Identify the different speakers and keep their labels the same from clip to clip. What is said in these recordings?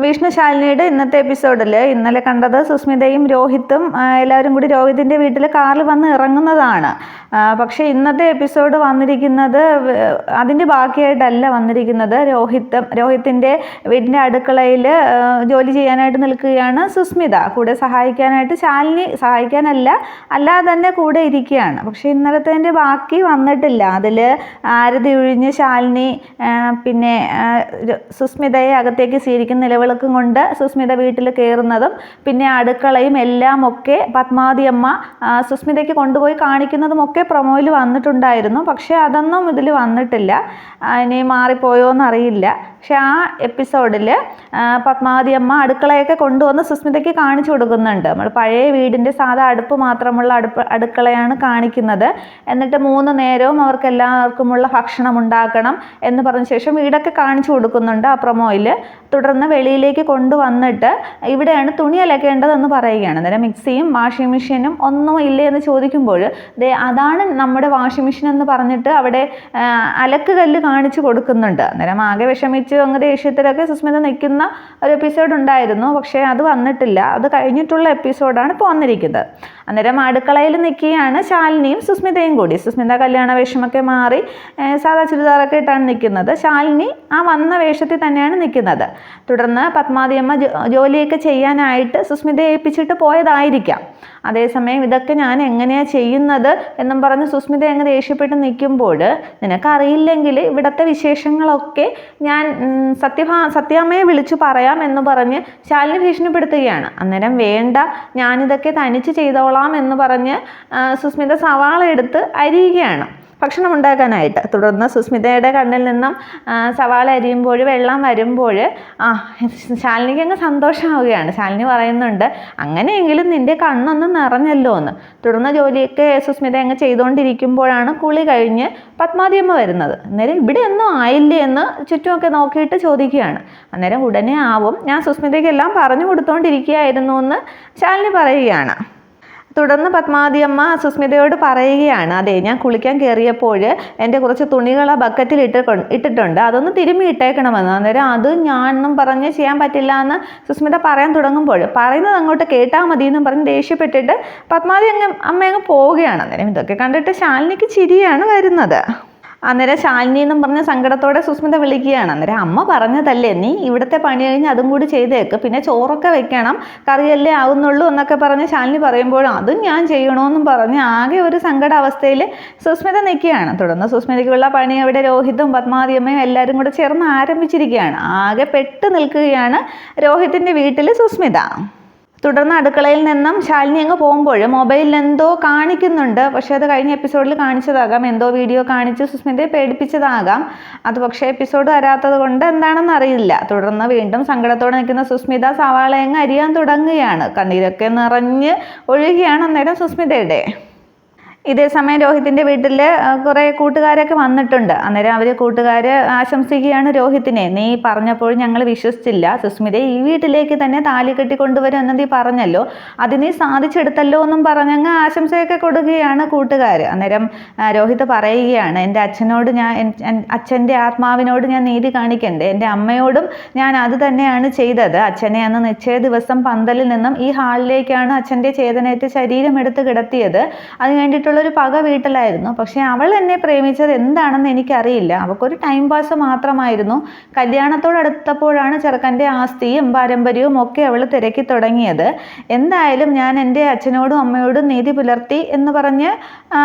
Speaker 1: വിഷ്ണുശാലിനിയുടെ ഇന്നത്തെ എപ്പിസോഡിൽ ഇന്നലെ കണ്ടത് സുസ്മിതയും രോഹിത്തും എല്ലാവരും കൂടി രോഹിത്തിൻ്റെ വീട്ടിൽ കാറിൽ വന്ന് ഇറങ്ങുന്നതാണ്. പക്ഷേ ഇന്നത്തെ എപ്പിസോഡ് വന്നിരിക്കുന്നത് അതിൻ്റെ ബാക്കിയായിട്ടല്ല വന്നിരിക്കുന്നത്. രോഹിത്തിൻ്റെ വീടിൻ്റെ അടുക്കളയിൽ ജോലി ചെയ്യാനായിട്ട് നിൽക്കുകയാണ് സുസ്മിത. കൂടെ സഹായിക്കാനായിട്ട് ശാലിനി സഹായിക്കാനല്ല, അല്ലാതെ തന്നെ കൂടെ ഇരിക്കുകയാണ്. പക്ഷേ ഇന്നലത്തെ ബാക്കി വന്നിട്ടില്ല. അതിൽ ആരതി ഒഴിഞ്ഞ് ശാലിനി പിന്നെ സുസ്മിതയെ അകത്തേക്ക് സ്വീകരിക്കുന്ന നിലവിളക്കും കൊണ്ട് സുസ്മിത വീട്ടിൽ കയറുന്നതും പിന്നെ അടുക്കളയും എല്ലാം ഒക്കെ പത്മാവതി അമ്മ സുസ്മിതയ്ക്ക് കൊണ്ടുപോയി കാണിക്കുന്നതും ഒക്കെ പ്രൊമോയിൽ വന്നിട്ടുണ്ടായിരുന്നു. പക്ഷേ അതൊന്നും ഇതിൽ വന്നിട്ടില്ല. ഇനി മാറിപ്പോയോ എന്നറിയില്ല. പക്ഷെ ആ എപ്പിസോഡിൽ പത്മാവതി അമ്മ അടുക്കളയൊക്കെ കൊണ്ടുവന്ന് സുസ്മിതയ്ക്ക് കാണിച്ചു കൊടുക്കുന്നുണ്ട്. നമ്മൾ പഴയ വീടിൻ്റെ സാധാ അടുപ്പ് മാത്രമുള്ള അടുക്കളയാണ് കാണിക്കുന്നത്. എന്നിട്ട് 3 നേരവും അവർക്ക് എല്ലാവർക്കുമുള്ള ഭക്ഷണം ഉണ്ടാക്കണം എന്ന് പറഞ്ഞ ശേഷം വീടൊക്കെ കാണിച്ചു കൊടുക്കുന്നുണ്ട് ആ പ്രൊമോയിൽ. തുടർന്ന് വെളിയിലേക്ക് കൊണ്ടുവന്നിട്ട് ഇവിടെയാണ് തുണി അലക്കേണ്ടതെന്ന് പറയുകയാണ്. അന്നേരം മിക്സിയും വാഷിംഗ് മെഷീനും ഒന്നും ഇല്ലേ എന്ന് ചോദിക്കുമ്പോൾ അതാണ് നമ്മുടെ വാഷിംഗ് മെഷീൻ എന്ന് പറഞ്ഞിട്ട് അവിടെ അലക്ക് കല്ല് കാണിച്ചു കൊടുക്കുന്നുണ്ട്. അന്നേരം ആകെ വിഷമിച്ച് അങ്ങ് ദേഷ്യത്തിലൊക്കെ സുസ്മിത നിൽക്കുന്ന ഒരു എപ്പിസോഡ് ഉണ്ടായിരുന്നു. പക്ഷേ അത് വന്നിട്ടില്ല. അത് കഴിഞ്ഞിട്ടുള്ള എപ്പിസോഡാണ് ഇപ്പോൾ വന്നിരിക്കുന്നത്. അന്നേരം അടുക്കളയിൽ നിൽക്കുകയാണ് ശാലിനിയും സുസ്മിതയും കൂടി. സുസ്മിത കല്യാണ വേഷമൊക്കെ മാറി സാധാ ചുരിദാറൊക്കെ ഇട്ടാണ് നിൽക്കുന്നത്. ശാലിനി ആ വന്ന വേഷത്തിൽ തന്നെയാണ് നിൽക്കുന്നത്. തുടർന്ന് പത്മാവതി അമ്മ ജോലിയൊക്കെ ചെയ്യാനായിട്ട് സുസ്മിതയെ ഏൽപ്പിച്ചിട്ട് പോയതായിരിക്കാം. അതേസമയം ഇതൊക്കെ ഞാൻ എങ്ങനെയാണ് ചെയ്യുന്നത് എന്നും പറഞ്ഞ് സുസ്മിത അങ്ങ് ദേഷ്യപ്പെട്ട് നിൽക്കുമ്പോൾ നിനക്കറിയില്ലെങ്കിൽ ഇവിടുത്തെ വിശേഷങ്ങളൊക്കെ ഞാൻ സത്യാമ്മയെ വിളിച്ചു പറയാം എന്ന് പറഞ്ഞ് ശാലിനി ഭീഷണിപ്പെടുത്തുകയാണ്. അന്നേരം വേണ്ട, ഞാനിതൊക്കെ തനിച്ച് ചെയ്തോളാം എന്ന് പറഞ്ഞ് സുസ്മിത സവാള എടുത്ത് അരിയുകയാണ് ഭക്ഷണം ഉണ്ടാക്കാനായിട്ട്. തുടർന്ന് സുസ്മിതയുടെ കണ്ണിൽ നിന്നും സവാള അരിയുമ്പോൾ വെള്ളം വരുമ്പോൾ ശാലിനിക്ക് അങ്ങ് സന്തോഷമാവുകയാണ്. ശാലിനി പറയുന്നുണ്ട്, അങ്ങനെയെങ്കിലും നിൻ്റെ കണ്ണൊന്നും നിറഞ്ഞല്ലോ എന്ന്. തുടർന്ന് ജോലിയൊക്കെ സുസ്മിത അങ്ങ് ചെയ്തുകൊണ്ടിരിക്കുമ്പോഴാണ് കുളി കഴിഞ്ഞ് പത്മാവതി അമ്മ വരുന്നത്. അന്നേരം ഇവിടെ ഒന്നും ആയില്ലേ എന്ന് ചുറ്റുമൊക്കെ നോക്കിയിട്ട് ചോദിക്കുകയാണ്. അന്നേരം ഉടനെ ആവും, ഞാൻ സുസ്മിതയ്ക്ക് എല്ലാം പറഞ്ഞു കൊടുത്തുകൊണ്ടിരിക്കുകയായിരുന്നു എന്ന് ശാലിനി പറയുകയാണ്. തുടർന്ന് പത്മാവതി അമ്മ സുസ്മിതയോട് പറയുകയാണ്, അതെ ഞാൻ കുളിക്കാൻ കയറിയപ്പോൾ എൻ്റെ കുറച്ച് തുണികൾ ആ ബക്കറ്റിൽ ഇട്ടിട്ടുണ്ട്, അതൊന്ന് തിരുമ്മി ഇട്ടേക്കണമെന്ന്. അന്നേരം അത് ഞാനൊന്നും പറഞ്ഞ് ചെയ്യാൻ പറ്റില്ല എന്ന് സുസ്മിത പറയാൻ തുടങ്ങുമ്പോൾ പറയുന്നത് അങ്ങോട്ട് കേട്ടാൽ മതി എന്നും പറഞ്ഞ് ദേഷ്യപ്പെട്ടിട്ട് പത്മാവതി അമ്മ അങ്ങ് പോവുകയാണ്. അന്നേരം ഇതൊക്കെ കണ്ടിട്ട് ശാലിനിക്ക് ചിരിയാണ് വരുന്നത്. അന്നേരം ശാലിനി എന്നും പറഞ്ഞ് സങ്കടത്തോടെ സുസ്മിത വിളിക്കുകയാണ്. അന്നേരം അമ്മ പറഞ്ഞതല്ലേ, നീ ഇവിടുത്തെ പണി കഴിഞ്ഞ് അതും കൂടി ചെയ്തേക്ക്, പിന്നെ ചോറൊക്കെ വെക്കണം, കറിയല്ലേ ആവുന്നുള്ളൂ എന്നൊക്കെ പറഞ്ഞ് ശാലിനി പറയുമ്പോൾ അതും ഞാൻ ചെയ്യണമെന്നും പറഞ്ഞ് ആകെ ഒരു സങ്കടാവസ്ഥയിൽ സുസ്മിത നിൽക്കുകയാണ്. തുടർന്ന് സുസ്മിതയ്ക്കുള്ള പണി അവിടെ രോഹിത്തും പത്മാവതി അമ്മയും എല്ലാവരും കൂടെ ചേർന്ന് ആരംഭിച്ചിരിക്കുകയാണ്. ആകെ പെട്ട് നിൽക്കുകയാണ് രോഹിത്തിൻ്റെ വീട്ടിൽ സുസ്മിത. തുടർന്ന് അടുക്കളയിൽ നിന്നും ശാലിനി അങ്ങ് പോകുമ്പോൾ മൊബൈലിൽ എന്തോ കാണിക്കുന്നുണ്ട്. പക്ഷേ അത് കഴിഞ്ഞ എപ്പിസോഡിൽ കാണിച്ചതാകാം, എന്തോ വീഡിയോ കാണിച്ച് സുസ്മിതയെ പേടിപ്പിച്ചതാകാം. അത് പക്ഷേ എപ്പിസോഡ് വരാത്തത് കൊണ്ട് എന്താണെന്ന് അറിയില്ല. തുടർന്ന് വീണ്ടും സങ്കടത്തോടെ നിൽക്കുന്ന സുസ്മിത സവാളയങ്ങ് അരിയാൻ തുടങ്ങുകയാണ്. കണ്ണീരൊക്കെ നിറഞ്ഞ് ഒഴുകിയാണ് അന്നേരം സുസ്മിതയുടെ. ഇതേസമയം രോഹിത്തിൻ്റെ വീട്ടിൽ കുറേ കൂട്ടുകാരൊക്കെ വന്നിട്ടുണ്ട്. അന്നേരം അവർ കൂട്ടുകാർ ആശംസിക്കുകയാണ് രോഹിത്തിനെ, നീ പറഞ്ഞപ്പോൾ ഞങ്ങൾ വിശ്വസിച്ചില്ല, സുസ്മിതയെ ഈ വീട്ടിലേക്ക് തന്നെ താലി കെട്ടി കൊണ്ടുവരും എന്ന് നീ പറഞ്ഞല്ലോ, അത് നീ സാധിച്ചെടുത്തല്ലോ എന്നും പറഞ്ഞങ്ങ് ആശംസയൊക്കെ കൊടുക്കുകയാണ് കൂട്ടുകാർ. അന്നേരം രോഹിത് പറയുകയാണ്, എൻ്റെ അച്ഛനോട് അച്ഛൻ്റെ ആത്മാവിനോട് ഞാൻ നീതി കാണിക്കണ്ടേ, എൻ്റെ അമ്മയോടും ഞാൻ അത് തന്നെയാണ് ചെയ്തത്. അച്ഛനെ അന്ന് നിശ്ചയ ദിവസം പന്തലിൽ നിന്നും ഈ ഹാളിലേക്കാണ് അച്ഛൻ്റെ ചേതനേറ്റ് ശരീരം എടുത്ത് കിടത്തിയത്. അതിന് വേണ്ടിയിട്ടുള്ള ഒരു പക വീട്ടിലായിരുന്നു. പക്ഷേ അവൾ എന്നെ പ്രേമിച്ചത് എന്താണെന്ന് എനിക്കറിയില്ല, അവൾക്കൊരു ടൈം പാസ് മാത്രമായിരുന്നു. കല്യാണത്തോടടുത്തപ്പോഴാണ് ചെറുക്കൻ്റെ ആസ്തിയും പാരമ്പര്യവും ഒക്കെ അവൾ തിരക്കി തുടങ്ങിയത്. എന്തായാലും ഞാൻ എൻ്റെ അച്ഛനോടും അമ്മയോടും നീതി പുലർത്തി എന്ന് പറഞ്ഞ്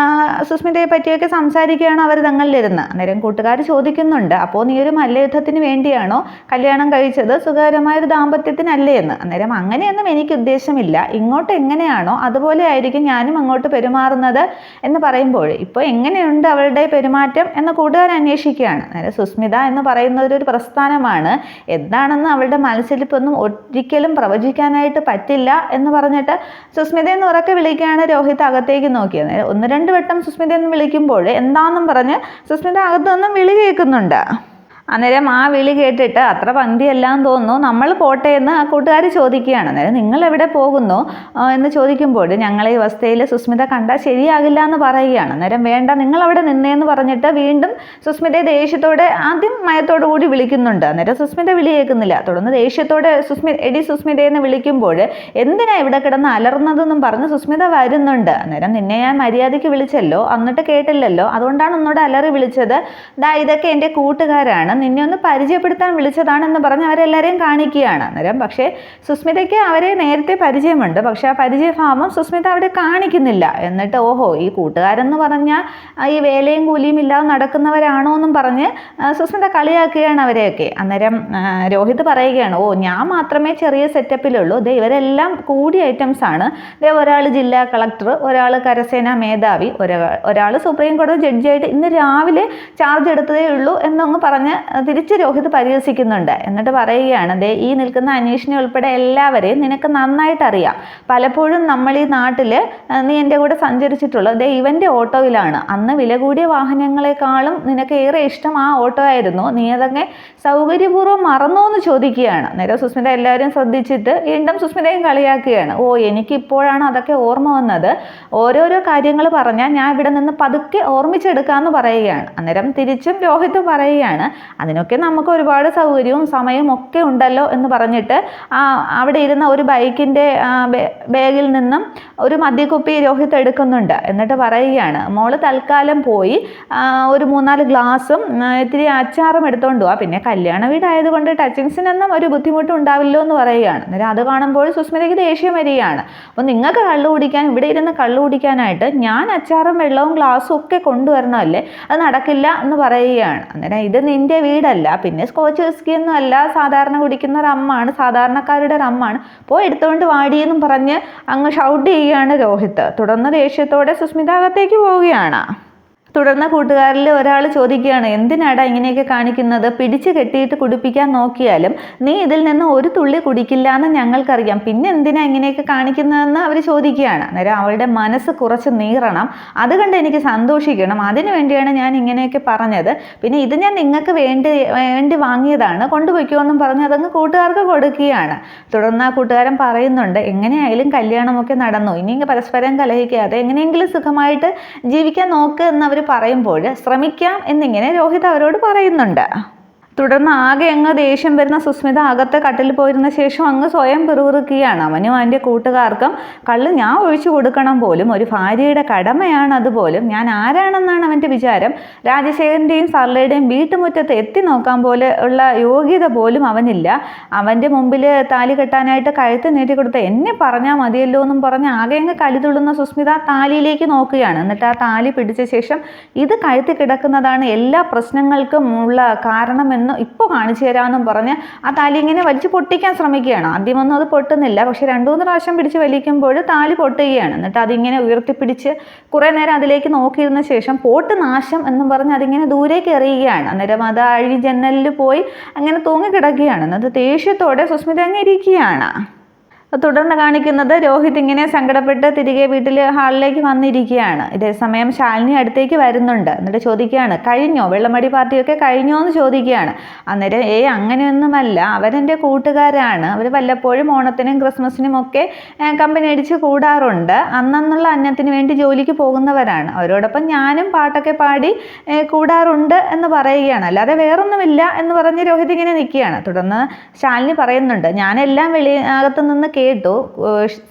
Speaker 1: സുസ്മിതയെ പറ്റിയൊക്കെ സംസാരിക്കുകയാണ് അവർ തങ്ങളിലിരുന്ന്. അന്നേരം കൂട്ടുകാർ ചോദിക്കുന്നുണ്ട്, അപ്പോൾ നീ ഒരു മല്ലയുദ്ധത്തിന് വേണ്ടിയാണോ കല്യാണം കഴിച്ചത്, സുഖകരമായൊരു ദാമ്പത്യത്തിനല്ലേ എന്ന്. അന്നേരം അങ്ങനെയൊന്നും എനിക്ക് ഉദ്ദേശമില്ല, ഇങ്ങോട്ട് എങ്ങനെയാണോ അതുപോലെ ആയിരിക്കും ഞാനും അങ്ങോട്ട് പെരുമാറുന്നത് എന്ന് പറയുമ്പോൾ ഇപ്പോൾ എങ്ങനെയുണ്ട് അവളുടെ പെരുമാറ്റം എന്ന് കൂട്ടുകാർ അന്വേഷിക്കുകയാണ്. അതായത് സുസ്മിത എന്ന് പറയുന്നത് ഒരു പ്രസ്ഥാനമാണ്, എന്താണെന്ന് അവളുടെ മനസ്സിലിപ്പൊന്നും ഒരിക്കലും പ്രവചിക്കാനായിട്ട് പറ്റില്ല എന്ന് പറഞ്ഞിട്ട് സുസ്മിത എന്ന് ഉറക്കെ വിളിക്കുകയാണ് രോഹിത് അകത്തേക്ക് നോക്കിയത്. 1-2 വട്ടം സുസ്മിത എന്ന് വിളിക്കുമ്പോൾ എന്താണെന്നും പറഞ്ഞ് സുസ്മിത അകത്തുനിന്നും വിളി കേൾക്കുന്നുണ്ട്. അന്നേരം ആ വിളി കേട്ടിട്ട് അത്ര പന്തിയെല്ലാം തോന്നുന്നു, നമ്മൾ പോട്ടെ എന്ന് ആ കൂട്ടുകാർ ചോദിക്കുകയാണ്. അന്നേരം നിങ്ങൾ എവിടെ പോകുന്നു എന്ന് ചോദിക്കുമ്പോൾ ഞങ്ങളെ ഈ അവസ്ഥയിൽ സുസ്മിത കണ്ടാൽ ശരിയാകില്ല എന്ന് പറയുകയാണ്. അന്നേരം വേണ്ട, നിങ്ങൾ അവിടെ നിന്നേന്ന് പറഞ്ഞിട്ട് വീണ്ടും സുസ്മിതയെ ദേഷ്യത്തോടെ ആദ്യം മയത്തോടു കൂടി വിളിക്കുന്നുണ്ട്. അന്നേരം സുസ്മിത വിളി കേൾക്കുന്നില്ല. തുടർന്ന് ദേഷ്യത്തോടെ എടി സുസ്മിതയെന്ന് വിളിക്കുമ്പോൾ എന്തിനാ ഇവിടെ കിടന്ന് അലർന്നതെന്നും പറഞ്ഞ് സുസ്മിത വരുന്നുണ്ട്. അന്നേരം നിന്നെ ഞാൻ മര്യാദയ്ക്ക് വിളിച്ചല്ലോ, എന്നിട്ട് കേട്ടില്ലല്ലോ, അതുകൊണ്ടാണ് ഒന്നുകൂടെ അലറി വിളിച്ചത്. ഇതൊക്കെ എൻ്റെ കൂട്ടുകാരാണ്, നിന്നെ ഒന്ന് പരിചയപ്പെടുത്താൻ വിളിച്ചതാണെന്ന് പറഞ്ഞ് അവരെല്ലാവരെയും കാണിക്കുകയാണ്. അന്നേരം പക്ഷേ സുസ്മിതയ്ക്ക് അവരെ നേരത്തെ പരിചയമുണ്ട്, പക്ഷെ ആ പരിചയഭാവം സുസ്മിത അവിടെ കാണിക്കുന്നില്ല. എന്നിട്ട് ഓഹോ, ഈ കൂട്ടുകാരെന്ന് പറഞ്ഞാൽ ഈ വേലയും കൂലിയും ഇല്ലാതെ നടക്കുന്നവരാണോ എന്നും പറഞ്ഞ് സുസ്മിത കളിയാക്കുകയാണ് അവരെയൊക്കെ. അന്നേരം രോഹിത് പറയുകയാണ്, ഓ ഞാൻ മാത്രമേ ചെറിയ സെറ്റപ്പിലുള്ളൂ, ഇവരെല്ലാം കൂടിയ ഐറ്റംസ് ആണ്. ഒരാൾ ജില്ലാ കളക്ടർ, ഒരാൾ കരസേനാ മേധാവി, ഒരാൾ സുപ്രീം കോടതി ജഡ്ജിയായിട്ട് ഇന്ന് രാവിലെ ചാർജ് എടുത്തതേ ഉള്ളൂ എന്നൊന്ന് പറഞ്ഞ് തിരിച്ച് രോഹിത് പരിഹസിക്കുന്നുണ്ട്. എന്നിട്ട് പറയുകയാണ്, ഈ നിൽക്കുന്ന അനീഷിനെ ഉൾപ്പെടെ എല്ലാവരെയും നിനക്ക് നന്നായിട്ട് അറിയാം. പലപ്പോഴും നമ്മൾ ഈ നാട്ടിൽ നീ എൻ്റെ കൂടെ സഞ്ചരിച്ചിട്ടുള്ളത് ഇവൻ്റെ ഓട്ടോയിലാണ്. അന്ന് വില കൂടിയ വാഹനങ്ങളെക്കാളും നിനക്ക് ഏറെ ഇഷ്ടം ആ ഓട്ടോ ആയിരുന്നു. നീ അതൊക്കെ സൗകര്യപൂർവ്വം മറന്നോ എന്ന് ചോദിക്കുകയാണ്. നേരെ സുസ്മിത എല്ലാവരും ശ്രദ്ധിച്ചിട്ട് വീണ്ടും സുസ്മിതയും കളിയാക്കുകയാണ്. ഓ എനിക്കിപ്പോഴാണ് അതൊക്കെ ഓർമ്മ വന്നത്, ഓരോരോ കാര്യങ്ങൾ പറഞ്ഞാൽ ഞാൻ ഇവിടെ നിന്ന് പതുക്കെ ഓർമ്മിച്ചെടുക്കാമെന്ന് പറയുകയാണ്. അന്നേരം തിരിച്ചും രോഹിത് പറയുകയാണ്, അതിനൊക്കെ നമുക്ക് ഒരുപാട് സൗകര്യവും സമയവും ഒക്കെ ഉണ്ടല്ലോ എന്ന് പറഞ്ഞിട്ട് അവിടെ ഇരുന്ന ഒരു ബൈക്കിൻ്റെ ബാഗിൽ നിന്നും ഒരു മദ്യക്കുപ്പി രോഹിത് എടുക്കുന്നുണ്ട്. എന്നിട്ട് പറയുകയാണ്, മോള് തൽക്കാലം പോയി ഒരു 3-4 ഗ്ലാസും ഇത്തിരി അച്ചാറും എടുത്തുകൊണ്ട് പോവാ, പിന്നെ കല്യാണ വീടായതുകൊണ്ട് ടച്ചിങ്സിനൊന്നും ഒരു ബുദ്ധിമുട്ടും ഉണ്ടാവില്ലോ എന്ന് പറയുകയാണ്. അന്നേരം അത് കാണുമ്പോൾ സുസ്മിതയ്ക്ക് ദേഷ്യം വരികയാണ്. അപ്പോൾ നിങ്ങൾക്ക് കള്ളു കുടിക്കാൻ, ഇവിടെ ഇരുന്ന് കള്ളു കുടിക്കാനായിട്ട് ഞാൻ അച്ചാറും വെള്ളവും ഗ്ലാസും ഒക്കെ കൊണ്ടുവരണമല്ലേ, അത് നടക്കില്ല എന്ന് പറയുകയാണ്. അന്നേരം ഇത് നിന്റെ വീടല്ല, പിന്നെ സ്കോച്ച് വിസ്കി ഒന്നും അല്ല, സാധാരണ കുടിക്കുന്ന റമ്മാണ്, സാധാരണക്കാരുടെ റമ്മാണ്, പോയി എടുത്തുകൊണ്ട് വാടിയെന്നും പറഞ്ഞ് അങ്ങ് ഷൗട്ട് ചെയ്യുകയാണ് രോഹിത്. തുടർന്ന് ദേഷ്യത്തോടെ സുസ്മിത അകത്തേക്ക് പോവുകയാണ്. തുടർന്ന് കൂട്ടുകാരിൽ ഒരാൾ ചോദിക്കുകയാണ്, എന്തിനാടാ ഇങ്ങനെയൊക്കെ കാണിക്കുന്നത്? പിടിച്ച് കെട്ടിയിട്ട് കുടിപ്പിക്കാൻ നോക്കിയാലും നീ ഇതിൽ നിന്ന് ഒരു തുള്ളി കുടിക്കില്ല എന്ന് ഞങ്ങൾക്കറിയാം, പിന്നെ എന്തിനാ ഇങ്ങനെയൊക്കെ കാണിക്കുന്നതെന്ന് അവർ ചോദിക്കുകയാണ്. അന്നേരം അവളുടെ മനസ്സ് കുറച്ച് നീറണം, അതുകൊണ്ട് എനിക്ക് സന്തോഷിക്കണം, അതിനു വേണ്ടിയാണ് ഞാൻ ഇങ്ങനെയൊക്കെ പറഞ്ഞത്, പിന്നെ ഇത് ഞാൻ നിങ്ങൾക്ക് വേണ്ടി വാങ്ങിയതാണ്, കൊണ്ടുപോയിക്കോന്നും പറഞ്ഞ് അതങ്ങ് കൂട്ടുകാർക്ക് കൊടുക്കുകയാണ്. തുടർന്ന് ആ കൂട്ടുകാരൻ പറയുന്നുണ്ട്, എങ്ങനെയായാലും കല്യാണമൊക്കെ നടന്നു, ഇനി പരസ്പരം കലഹിക്കാതെ എങ്ങനെയെങ്കിലും സുഖമായിട്ട് ജീവിക്കാൻ നോക്ക് എന്നവർ പറയുമ്പോൾ ശ്രമിക്കാം എന്നിങ്ങനെ രോഹിത് അവരോട് പറയുന്നുണ്ട്. തുടർന്ന് ആകെ അങ്ങ് ദേഷ്യം വരുന്ന സുസ്മിത അകത്ത് കട്ടിൽ പോയിരുന്ന ശേഷം അങ്ങ് സ്വയം പിറുപിറുക്കുകയാണ്. അവനും അവൻ്റെ കൂട്ടുകാർക്കും കള്ള് ഞാൻ ഒഴിച്ചു കൊടുക്കണം പോലും ഒരു ഭാര്യയുടെ കടമയാണ്, അതുപോലും ഞാൻ ആരാണെന്നാണ് അവൻ്റെ വിചാരം. രാജശേഖരൻ്റെയും സർലയുടെയും വീട്ടുമുറ്റത്ത് എത്തി നോക്കാൻ പോലെ ഉള്ള യോഗ്യത പോലും അവനില്ല. അവൻ്റെ മുമ്പിൽ താലി കെട്ടാനായിട്ട് കഴുത്ത് നീട്ടിക്കൊടുത്ത എന്നെ പറഞ്ഞാൽ മതിയല്ലോ എന്നും പറഞ്ഞ് ആകെ അങ്ങ് കലിതുള്ളുന്ന സുസ്മിത താലിയിലേക്ക് നോക്കുകയാണ്. എന്നിട്ട് ആ താലി പിടിച്ച ശേഷം ഇത് കഴുത്ത് കിടക്കുന്നതാണ് എല്ലാ പ്രശ്നങ്ങൾക്കും ഉള്ള കാരണമെന്ന് ഇപ്പോൾ കാണിച്ചു തരാമെന്നും പറഞ്ഞ് ആ താലി ഇങ്ങനെ വലിച്ചു പൊട്ടിക്കാൻ ശ്രമിക്കുകയാണ്. ആദ്യമൊന്നും അത് പൊട്ടുന്നില്ല, പക്ഷെ 2-3 പ്രാവശ്യം പിടിച്ച് വലിക്കുമ്പോൾ താലി പൊട്ടുകയാണ്. എന്നിട്ട് അതിങ്ങനെ ഉയർത്തിപ്പിടിച്ച് കുറേ നേരം അതിലേക്ക് നോക്കിയിരുന്ന ശേഷം പോട്ട് നാശം എന്നും പറഞ്ഞ് അതിങ്ങനെ ദൂരേക്ക് എറിയുകയാണ്. അന്നേരം അത് അഴി ജനലിൽ പോയി അങ്ങനെ തൂങ്ങിക്കിടക്കുകയാണ്. എന്നിട്ട് ദേഷ്യത്തോടെ സുസ്മിത അങ്ങ് ഇരിക്കുകയാണ്. തുടർന്ന് കാണിക്കുന്നത് രോഹിത് ഇങ്ങനെ സങ്കടപ്പെട്ട് തിരികെ വീട്ടിൽ ഹാളിലേക്ക് വന്നിരിക്കുകയാണ്. ഇതേസമയം ശാലിനി അടുത്തേക്ക് വരുന്നുണ്ട്. എന്നിട്ട് ചോദിക്കുകയാണ്, കഴിഞ്ഞോ, വെള്ളമടി പാർട്ടിയൊക്കെ കഴിഞ്ഞോ എന്ന് ചോദിക്കുകയാണ്. അന്നേരം അങ്ങനെയൊന്നുമല്ല, അവരെൻ്റെ കൂട്ടുകാരാണ്, അവർ വല്ലപ്പോഴും ഓണത്തിനും ക്രിസ്മസിനും ഒക്കെ കമ്പനി അടിച്ച് കൂടാറുണ്ട്, അന്നുള്ള അന്നത്തിന് വേണ്ടി ജോലിക്ക് പോകുന്നവരാണ്, അവരോടൊപ്പം ഞാനും പാട്ടൊക്കെ പാടി കൂടാറുണ്ട് എന്ന് പറയുകയാണ്, അല്ലാതെ വേറൊന്നുമില്ല എന്ന് പറഞ്ഞ് രോഹിത് ഇങ്ങനെ നിൽക്കുകയാണ്. തുടർന്ന് ശാലിനി പറയുന്നുണ്ട്, ഞാനെല്ലാം അകത്തു നിന്ന് കേട്ടു,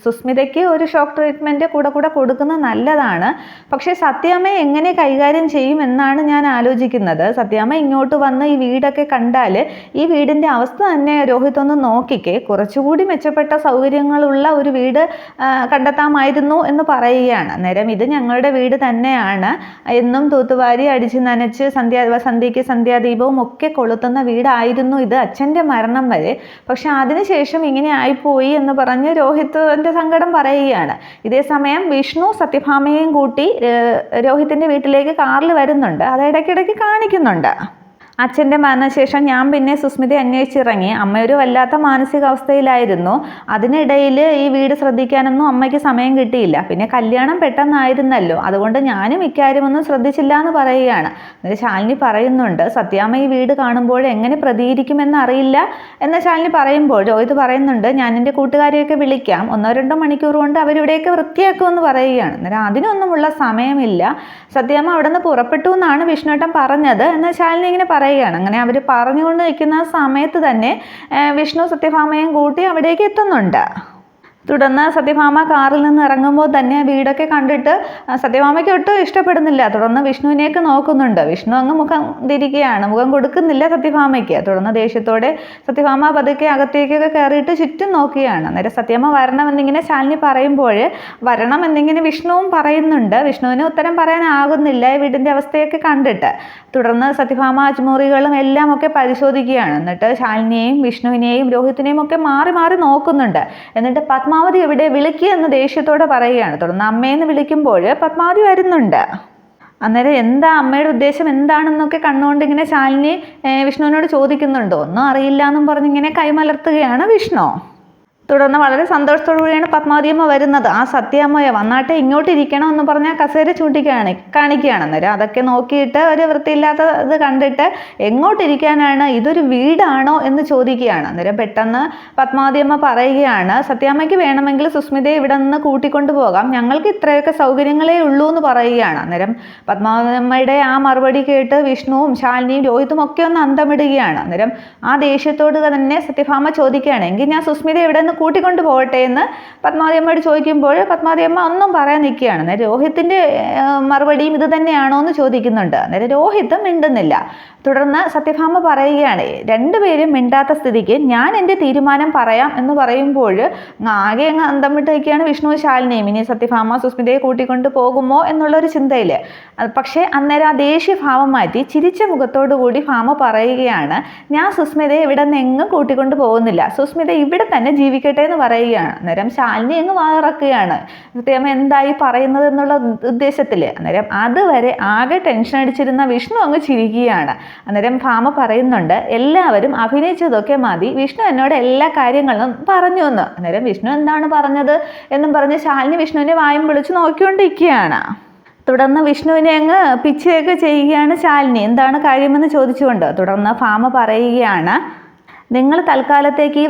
Speaker 1: സുസ്മിതയ്ക്ക് ഒരു ഷോക്ക് ട്രീറ്റ്മെൻറ്റ് കൂടെ കൊടുക്കുന്നത് നല്ലതാണ്, പക്ഷേ സത്യാമ്മയെ എങ്ങനെ കൈകാര്യം ചെയ്യും എന്നാണ് ഞാൻ ആലോചിക്കുന്നത്. സത്യാമ്മ ഇങ്ങോട്ട് വന്ന് ഈ വീടൊക്കെ കണ്ടാൽ ഈ വീടിൻ്റെ അവസ്ഥ തന്നെ രോഹിത് ഒന്ന് നോക്കിക്കേ, കുറച്ചുകൂടി മെച്ചപ്പെട്ട സൗകര്യങ്ങളുള്ള ഒരു വീട് കണ്ടെത്താമായിരുന്നു എന്ന് പറയുകയാണ്. അന്നേരം ഇത് ഞങ്ങളുടെ വീട് തന്നെയാണ്, എന്നും തൂത്തുവാരി അടിച്ച് നനച്ച് സന്ധ്യയ്ക്ക് സന്ധ്യാദീപവും ഒക്കെ കൊളുത്തുന്ന വീടായിരുന്നു ഇത് അച്ഛൻ്റെ മരണം വരെ, പക്ഷെ അതിനുശേഷം ഇങ്ങനെ ആയിപ്പോയി എന്ന് പറഞ്ഞ് രോഹിത്തിൻ്റെ സങ്കടം പറയുകയാണ്. ഇതേസമയം വിഷ്ണു സത്യഭാമയെയും കൂട്ടി രോഹിത്തിൻ്റെ വീട്ടിലേക്ക് കാറിൽ വരുന്നുണ്ട്, അത് ഇടയ്ക്കിടയ്ക്ക് കാണിക്കുന്നുണ്ട്. അച്ഛൻ്റെ മരണശേഷം ഞാൻ പിന്നെ സുസ്മിതയെ അന്വേഷിച്ചിറങ്ങി. അമ്മ ഒരു വല്ലാത്ത മാനസികാവസ്ഥയിലായിരുന്നു. അതിനിടയിൽ ഈ വീട് ശ്രദ്ധിക്കാനൊന്നും അമ്മയ്ക്ക് സമയം കിട്ടിയില്ല. പിന്നെ കല്യാണം പെട്ടെന്നായിരുന്നല്ലോ, അതുകൊണ്ട് ഞാനും ഇക്കാര്യമൊന്നും ശ്രദ്ധിച്ചില്ല എന്ന് പറയുകയാണ്. എന്നിട്ട് ശാലിനി പറയുന്നുണ്ട്, സത്യാമ്മ ഈ വീട് കാണുമ്പോൾ എങ്ങനെ പ്രതികരിക്കുമെന്ന് അറിയില്ല എന്ന് ശാലിനി പറയുമ്പോൾ രോഹിത് പറയുന്നുണ്ട്, ഞാൻ എൻ്റെ കൂട്ടുകാരെയൊക്കെ വിളിക്കാം, 1-2 മണിക്കൂർ കൊണ്ട് അവരിവിടെയൊക്കെ വൃത്തിയാക്കുമെന്ന് പറയുകയാണ്. അന്നേരം അതിനൊന്നുമുള്ള സമയമില്ല, സത്യാമ്മ അവിടെ നിന്ന് പുറപ്പെട്ടു എന്നാണ് വിഷ്ണുവേട്ടൻ പറഞ്ഞത് എന്ന് ശാലിനി ഇങ്ങനെ പറയുകയാണ്. അങ്ങനെ അവർ പറഞ്ഞുകൊണ്ട് നിൽക്കുന്ന സമയത്ത് തന്നെ വിഷ്ണു സത്യഭാമയും കൂട്ടി അവിടേക്ക് എത്തുന്നുണ്ട്. തുടർന്ന് സത്യഭാമ കാറിൽ നിന്ന് ഇറങ്ങുമ്പോൾ തന്നെ വീടൊക്കെ കണ്ടിട്ട് സത്യഭാമയ്ക്ക് ഒട്ടും ഇഷ്ടപ്പെടുന്നില്ല. തുടർന്ന് വിഷ്ണുവിനേക്ക് നോക്കുന്നുണ്ട്. വിഷ്ണു അങ്ങ് മുഖം തിരിക്കുകയാണ്, മുഖം കൊടുക്കുന്നില്ല സത്യഭാമയ്ക്ക്. തുടർന്ന് ദേഷ്യത്തോടെ സത്യഭാമ പതുക്കെ അകത്തേക്കൊക്കെ കയറിയിട്ട് ചുറ്റും നോക്കുകയാണ്. അന്നേരം സത്യഭാമ വരണമെന്നിങ്ങനെ ശാലിനി പറയുമ്പോൾ വരണമെന്നിങ്ങനെ വിഷ്ണുവും പറയുന്നുണ്ട്. വിഷ്ണുവിന് ഉത്തരം പറയാനാകുന്നില്ല ഈ വീടിൻ്റെ അവസ്ഥയൊക്കെ കണ്ടിട്ട്. തുടർന്ന് സത്യഭാമ അജ്മുറികളും എല്ലാം ഒക്കെ പരിശോധിക്കുകയാണ്. എന്നിട്ട് ശാലിനിയെയും വിഷ്ണുവിനെയും രോഹിത്തിനെയും ഒക്കെ മാറി മാറി നോക്കുന്നുണ്ട്. എന്നിട്ട് പത്മാവതി എവിടെ, വിളിക്കുക എന്ന് ദേഷ്യത്തോടെ പറയുകയാണ്. തുടർന്ന് അമ്മയെന്ന് വിളിക്കുമ്പോൾ പത്മാവതി വരുന്നുണ്ട്. അന്നേരം എന്താ അമ്മയുടെ ഉദ്ദേശം എന്താണെന്നൊക്കെ കണ്ണുകൊണ്ട് ഇങ്ങനെ ശാലിനി വിഷ്ണുവിനോട് ചോദിക്കുന്നുണ്ടോ, ഒന്നും അറിയില്ല എന്നും പറഞ്ഞിങ്ങനെ കൈമലർത്തുകയാണ് വിഷ്ണു. തുടർന്ന് വളരെ സന്തോഷത്തോടു കൂടിയാണ് പത്മാവതിയമ്മ വരുന്നത്. ആ സത്യാമ്മയെ വന്നാട്ടെ ഇങ്ങോട്ട് ഇരിക്കണം എന്ന് പറഞ്ഞാൽ കസേര കാണിക്കുകയാണ്. അന്നേരം അതൊക്കെ നോക്കിയിട്ട് ഒരു വൃത്തിയില്ലാത്ത ഇത് കണ്ടിട്ട് എങ്ങോട്ടിരിക്കാനാണ്, ഇതൊരു വീടാണോ എന്ന് ചോദിക്കുകയാണ്. അന്നേരം പെട്ടെന്ന് പത്മാവതിയമ്മ പറയുകയാണ്, സത്യാമ്മയ്ക്ക് വേണമെങ്കിൽ സുസ്മിതയെ ഇവിടെ നിന്ന് കൂട്ടിക്കൊണ്ടു പോകാം, ഞങ്ങൾക്ക് ഇത്രയൊക്കെ സൗകര്യങ്ങളേ ഉള്ളൂ എന്ന് പറയുകയാണ്. അന്നേരം പത്മാവതിയമ്മയുടെ ആ മറുപടി കേട്ട് വിഷ്ണുവും ശാലിനിയും രോഹിത്തും ഒക്കെ ഒന്ന് അന്തമിടുകയാണ്. അന്നേരം ആ ദേഷ്യത്തോട് തന്നെ സത്യഭാമ ചോദിക്കുകയാണ്, എങ്കിൽ ഞാൻ സുസ്മിതയെ ഇവിടെ നിന്ന് കൂട്ടിക്കൊണ്ടു പോകട്ടെ എന്ന് പത്മാവതിയമ്മയോട് ചോദിക്കുമ്പോൾ പത്മാവതിയമ്മ ഒന്നും പറയാൻ നിൽക്കുകയാണ്. അന്നേരം രോഹിത്തിൻ്റെ മറുപടിയും ഇത് തന്നെയാണോ എന്ന് ചോദിക്കുന്നുണ്ട്. അന്നേരം രോഹിത്തും മിണ്ടുന്നില്ല. തുടർന്ന് സത്യഭാമ പറയുകയാണ്, രണ്ടുപേരും മിണ്ടാത്ത സ്ഥിതിക്ക് ഞാൻ എൻ്റെ തീരുമാനം പറയാം എന്ന് പറയുമ്പോൾ ആകെ അങ്ങ് അന്തം വിട്ട് നിൽക്കുകയാണ് വിഷ്ണു ശാലിനിയും. ഇനി സത്യഭാമ സുസ്മിതയെ കൂട്ടിക്കൊണ്ട് പോകുമോ എന്നുള്ളൊരു ചിന്തയിൽ. പക്ഷേ അന്നേരം ആ ദേഷ്യഭാവം മാറ്റി ചിരിച്ച മുഖത്തോടു കൂടി ഭാമ പറയുകയാണ്, ഞാൻ സുസ്മിതയെ ഇവിടെ നിന്ന് എങ്ങും കൂട്ടിക്കൊണ്ട് പോകുന്നില്ല, സുസ്മിത ഇവിടെ തന്നെ ജീവിക്കട്ടെ എന്ന് പറയുകയാണ്. അന്നേരം ശാലിനി അങ്ങ് വാറക്കുകയാണ്, സത്യഭാമ എന്തായി പറയുന്നത് എന്നുള്ള ഉദ്ദേശത്തിൽ. അന്നേരം അതുവരെ ആകെ ടെൻഷൻ അടിച്ചിരുന്ന വിഷ്ണു അങ്ങ് ചിരിക്കുകയാണ്. അന്നേരം ഭാമ പറയുന്നുണ്ട്, എല്ലാവരും അഭിനയിച്ചതൊക്കെ മതി, വിഷ്ണു എന്നോട് എല്ലാ കാര്യങ്ങളും പറഞ്ഞു എന്ന്. അന്നേരം വിഷ്ണു എന്താണ് പറഞ്ഞത് എന്നും പറഞ്ഞ് ശാലിനി വിഷ്ണുവിനെ വായും വിളിച്ച് നോക്കിക്കൊണ്ടിരിക്കുകയാണ്. തുടർന്ന് വിഷ്ണുവിനെ അങ്ങ് പിച്ചുകയൊക്കെ ചെയ്യുകയാണ് ശാലിനി, എന്താണ് കാര്യമെന്ന് ചോദിച്ചുകൊണ്ട്. തുടർന്ന് ഭാമ പറയുകയാണ്, നിങ്ങൾ തൽക്കാലത്തേക്ക് ഈ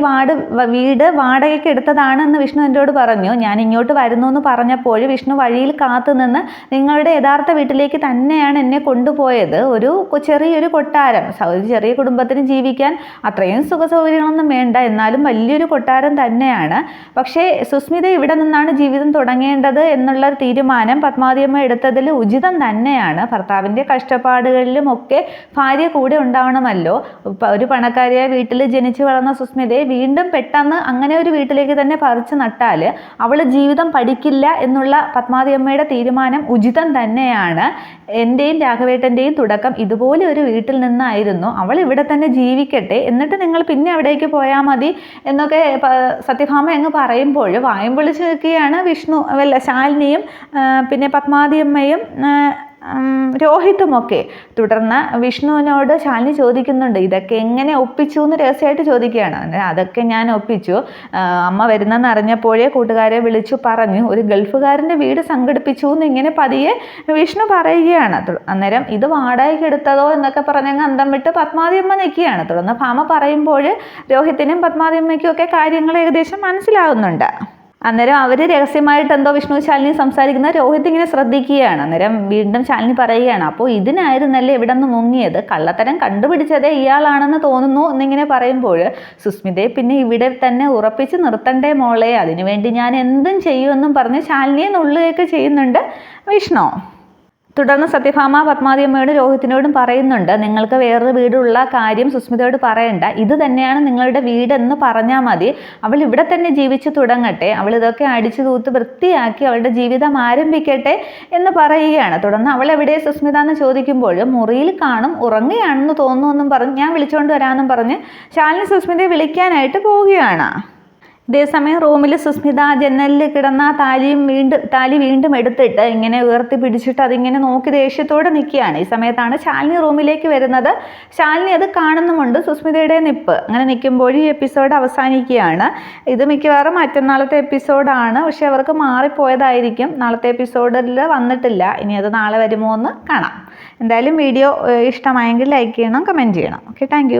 Speaker 1: വീട് വാടകയ്ക്ക് എടുത്തതാണെന്ന് വിഷ്ണു എന്നോട് പറഞ്ഞു. ഞാൻ ഇങ്ങോട്ട് വരുന്നു എന്ന് പറഞ്ഞപ്പോൾ വിഷ്ണു വഴിയിൽ കാത്തുനിന്ന് നിങ്ങളുടെ യഥാർത്ഥ വീട്ടിലേക്ക് തന്നെയാണ് എന്നെ കൊണ്ടുപോയത്. ഒരു ചെറിയൊരു കൊട്ടാരം, ഒരു ചെറിയ കുടുംബത്തിന് ജീവിക്കാൻ അത്രയും സുഖ സൗകര്യങ്ങളൊന്നും വേണ്ട, എന്നാലും വലിയൊരു കൊട്ടാരം തന്നെയാണ്. പക്ഷേ സുസ്മിത ഇവിടെ നിന്നാണ് ജീവിതം തുടങ്ങേണ്ടത് എന്നുള്ള തീരുമാനം പത്മാവതിയമ്മ എടുത്തതിൽ ഉചിതം തന്നെയാണ്. ഭർത്താവിൻ്റെ കഷ്ടപ്പാടുകളിലും ഒക്കെ ഭാര്യ കൂടെ ഉണ്ടാവണമല്ലോ. ഒരു പണക്കാരിയായ വീട്ടിൽ ജനിച്ചു വളർന്ന സുസ്മിതയെ വീണ്ടും പെട്ടെന്ന് അങ്ങനെ ഒരു വീട്ടിലേക്ക് തന്നെ പറിച്ചു നട്ടാൽ അവൾ ജീവിതം പഠിക്കില്ല എന്നുള്ള പത്മാവതിയമ്മയുടെ തീരുമാനം ഉചിതം തന്നെയാണ്. എൻ്റെയും രാഘവേട്ടൻ്റെയും തുടക്കം ഇതുപോലെ ഒരു വീട്ടിൽ നിന്നായിരുന്നു. അവൾ ഇവിടെ തന്നെ ജീവിക്കട്ടെ, എന്നിട്ട് നിങ്ങൾ പിന്നെ അവിടേക്ക് പോയാൽ മതി എന്നൊക്കെ സത്യഭാമ അങ്ങ് പറയുമ്പോൾ വായും വിളിച്ച് നിൽക്കുകയാണ് ശാലിനിയും പിന്നെ പത്മാവതിയമ്മയും രോഹിത്തുമൊക്കെ. തുടർന്ന് വിഷ്ണുവിനോട് ശാലിനി ചോദിക്കുന്നുണ്ട്, ഇതൊക്കെ എങ്ങനെ ഒപ്പിച്ചു എന്ന് രഹസ്യമായിട്ട് ചോദിക്കുകയാണ്. അതൊക്കെ ഞാൻ ഒപ്പിച്ചു, അമ്മ വരുന്നെന്ന് അറിഞ്ഞപ്പോഴേ കൂട്ടുകാരെ വിളിച്ചു പറഞ്ഞു, ഒരു ഗൾഫുകാരൻ്റെ വീട് സംഘടിപ്പിച്ചു എന്ന് ഇങ്ങനെ പതിയെ വിഷ്ണു പറയുകയാണ്. അന്നേരം ഇത് വാടകയ്ക്ക് എടുത്തതോ എന്നൊക്കെ പറഞ്ഞങ്ങ് അന്തം വിട്ട് പത്മാവതിയമ്മ നിൽക്കുകയാണ്. തുടർന്ന് ഭാമ പറയുമ്പോൾ രോഹിത്തിനും പത്മാവതിയമ്മയ്ക്കും ഒക്കെ കാര്യങ്ങൾ ഏകദേശം മനസ്സിലാവുന്നുണ്ട്. അന്നേരം അവർ രഹസ്യമായിട്ട് എന്തോ വിഷ്ണു ശാലിനി സംസാരിക്കുന്ന രോഹിത് ഇങ്ങനെ ശ്രദ്ധിക്കുകയാണ്. അന്നേരം വീണ്ടും ശാലിനി പറയുകയാണ്, അപ്പോൾ ഇതിനായിരുന്നല്ലേ ഇവിടെ നിന്ന് മുങ്ങിയത്, കള്ളത്തരം കണ്ടുപിടിച്ചതേ ഇയാളാണെന്ന് തോന്നുന്നു എന്നിങ്ങനെ പറയുമ്പോൾ സുസ്മിതയെ പിന്നെ ഇവിടെ തന്നെ ഉറപ്പിച്ച് നിർത്തണ്ടേ മോളെ, അതിനുവേണ്ടി ഞാൻ എന്തും ചെയ്യുമെന്നും പറഞ്ഞ് ശാലിനിയെ നുള്ളുകയൊക്കെ ചെയ്യുന്നുണ്ട് വിഷ്ണു. തുടർന്ന് സത്യഭാമ പത്മാവതിയമ്മയോടും രോഹിത്തിനോടും പറയുന്നുണ്ട്, നിങ്ങൾക്ക് വേറൊരു വീടുള്ള കാര്യം സുസ്മിതയോട് പറയണ്ട, ഇത് തന്നെയാണ് നിങ്ങളുടെ വീടെന്ന് പറഞ്ഞാൽ മതി, അവൾ ഇവിടെ തന്നെ ജീവിച്ചു തുടങ്ങട്ടെ, അവൾ ഇതൊക്കെ അടിച്ചു തൂത്ത് വൃത്തിയാക്കി അവളുടെ ജീവിതം ആരംഭിക്കട്ടെ എന്ന് പറയുകയാണ്. തുടർന്ന് അവൾ എവിടെ സുസ്മിത എന്ന് ചോദിക്കുമ്പോൾ മുറിയിൽ കാണും, ഉറങ്ങുകയാണെന്ന് തോന്നുന്നു എന്നും പറഞ്ഞ് ഞാൻ വിളിച്ചുകൊണ്ട് വരാമെന്നും പറഞ്ഞ് ശാലിനി സുസ്മിതയെ വിളിക്കാനായിട്ട് പോവുകയാണ്. ഇതേസമയം റൂമിൽ സുസ്മിത ജനലിൽ കിടന്ന താലി വീണ്ടും എടുത്തിട്ട് ഇങ്ങനെ ഉയർത്തി പിടിച്ചിട്ട് അതിങ്ങനെ നോക്കി ദേഷ്യത്തോടെ നിൽക്കുകയാണ്. ഈ സമയത്താണ് ശാലിനി റൂമിലേക്ക് വരുന്നത്. ശാലിനി അത് കാണുന്നുമുണ്ട്, സുസ്മിതയുടെ നിപ്പ്. അങ്ങനെ നിൽക്കുമ്പോൾ ഈ എപ്പിസോഡ് അവസാനിക്കുകയാണ്. ഇത് മിക്കവാറും മറ്റന്നാളത്തെ എപ്പിസോഡാണ്. പക്ഷെ അവർക്ക് മാറിപ്പോയതായിരിക്കും, നാളത്തെ എപ്പിസോഡിൽ വന്നിട്ടില്ല. ഇനി അത് നാളെ വരുമോ എന്ന് കാണാം. എന്തായാലും വീഡിയോ ഇഷ്ടമായെങ്കിൽ ലൈക്ക് ചെയ്യണം, കമൻറ്റ് ചെയ്യണം. Okay, thank